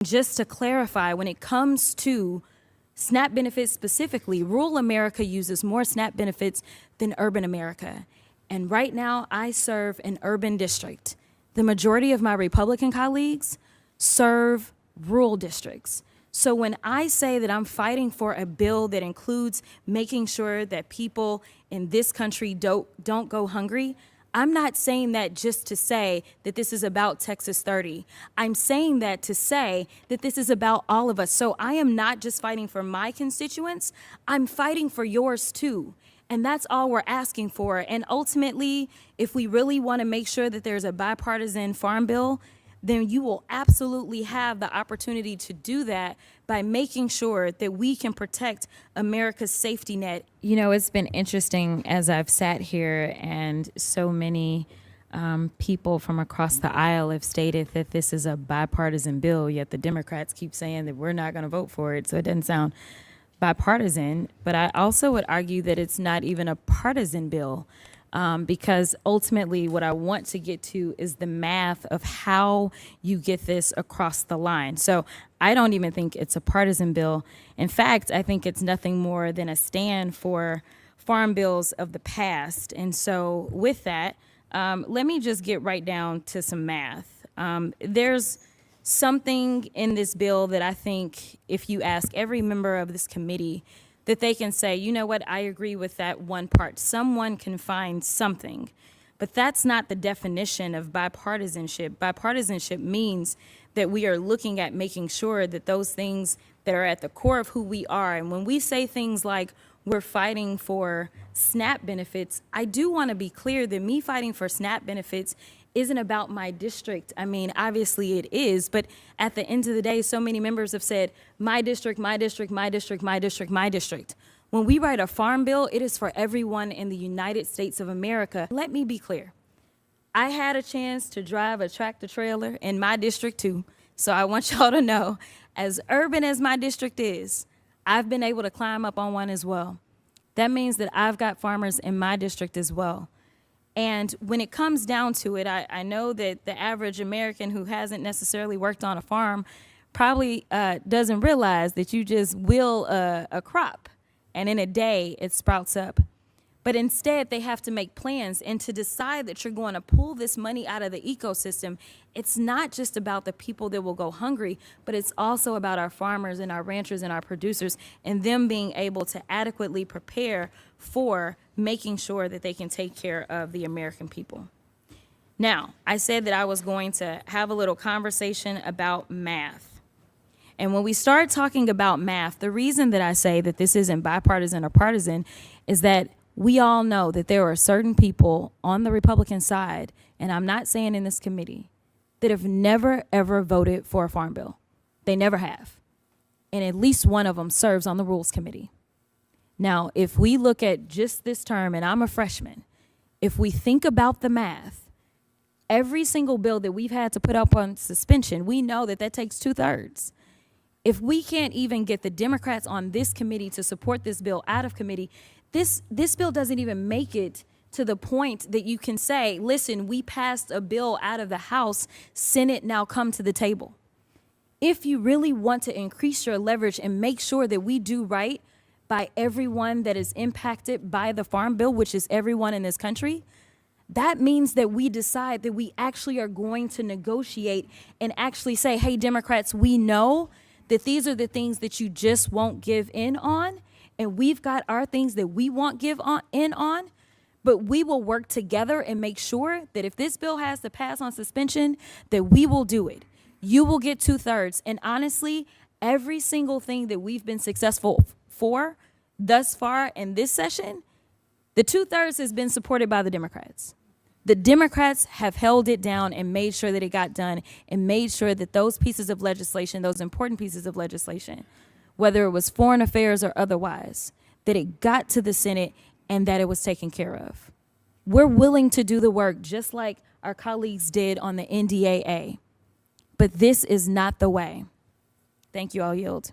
Just to clarify, when it comes to SNAP benefits specifically, rural America uses more SNAP benefits than urban America. And right now, I serve an urban district. The majority of my Republican colleagues serve rural districts. So when I say that I'm fighting for a bill that includes making sure that people in this country don't go hungry, I'm not saying that just to say that this is about Texas 30. I'm saying that to say that this is about all of us. So I am not just fighting for my constituents, I'm fighting for yours too. And that's all we're asking for. And ultimately, if we really want to make sure that there's a bipartisan farm bill, then you will absolutely have the opportunity to do that by making sure that we can protect America's safety net. You know, it's been interesting as I've sat here and so many people from across the aisle have stated that this is a bipartisan bill, yet the Democrats keep saying that we're not going to vote for it, so it doesn't sound bipartisan. But I also would argue that it's not even a partisan bill. Because ultimately what I want to get to is the math of how you get this across the line. So I don't even think it's a partisan bill. In fact, I think it's nothing more than a stand for farm bills of the past. And so with that, let me just get right down to some math. There's something in this bill that I think if you ask every member of this committee, that they can say, you know what, I agree with that one part. Someone can find something. But that's not the definition of bipartisanship. Bipartisanship means that we are looking at making sure that those things that are at the core of who we are, and when we say things like we're fighting for SNAP benefits, I do want to be clear that me fighting for SNAP benefits isn't about my district. I mean, obviously it is, but at the end of the day, so many members have said, my district, my district, my district, my district, my district. When we write a farm bill, it is for everyone in the United States of America. Let me be clear. I had a chance to drive a tractor trailer in my district too, so I want y'all to know, as urban as my district is, I've been able to climb up on one as well. That means that I've got farmers in my district as well. And when it comes down to it, I know that the average American who hasn't necessarily worked on a farm probably doesn't realize that you just will a crop and in a day it sprouts up. But instead they have to make plans, and to decide that you're going to pull this money out of the ecosystem, it's not just about the people that will go hungry, but it's also about our farmers and our ranchers and our producers and them being able to adequately prepare for making sure that they can take care of the American people. Now, I said that I was going to have a little conversation about math. And when we start talking about math, the reason that I say that this isn't bipartisan or partisan is that we all know that there are certain people on the Republican side, and I'm not saying in this committee, that have never, ever voted for a farm bill. They never have. And at least one of them serves on the Rules Committee. Now, if we look at just this term, and I'm a freshman, if we think about the math, every single bill that we've had to put up on suspension, we know that that takes 2/3. If we can't even get the Democrats on this committee to support this bill out of committee, this bill doesn't even make it to the point that you can say, listen, we passed a bill out of the House, Senate, now come to the table. If you really want to increase your leverage and make sure that we do right by everyone that is impacted by the farm bill, which is everyone in this country, that means that we decide that we actually are going to negotiate and actually say, hey, Democrats, we know that these are the things that you just won't give in on, and we've got our things that we won't give in on, but we will work together and make sure that if this bill has to pass on suspension, that we will do it. You will get 2/3. And honestly, every single thing that we've been successful for thus far in this session, the 2/3 has been supported by the Democrats. The Democrats have held it down and made sure that it got done and made sure that those pieces of legislation, those important pieces of legislation, whether it was foreign affairs or otherwise, that it got to the Senate and that it was taken care of. We're willing to do the work just like our colleagues did on the NDAA, but this is not the way. Thank you. I'll yield.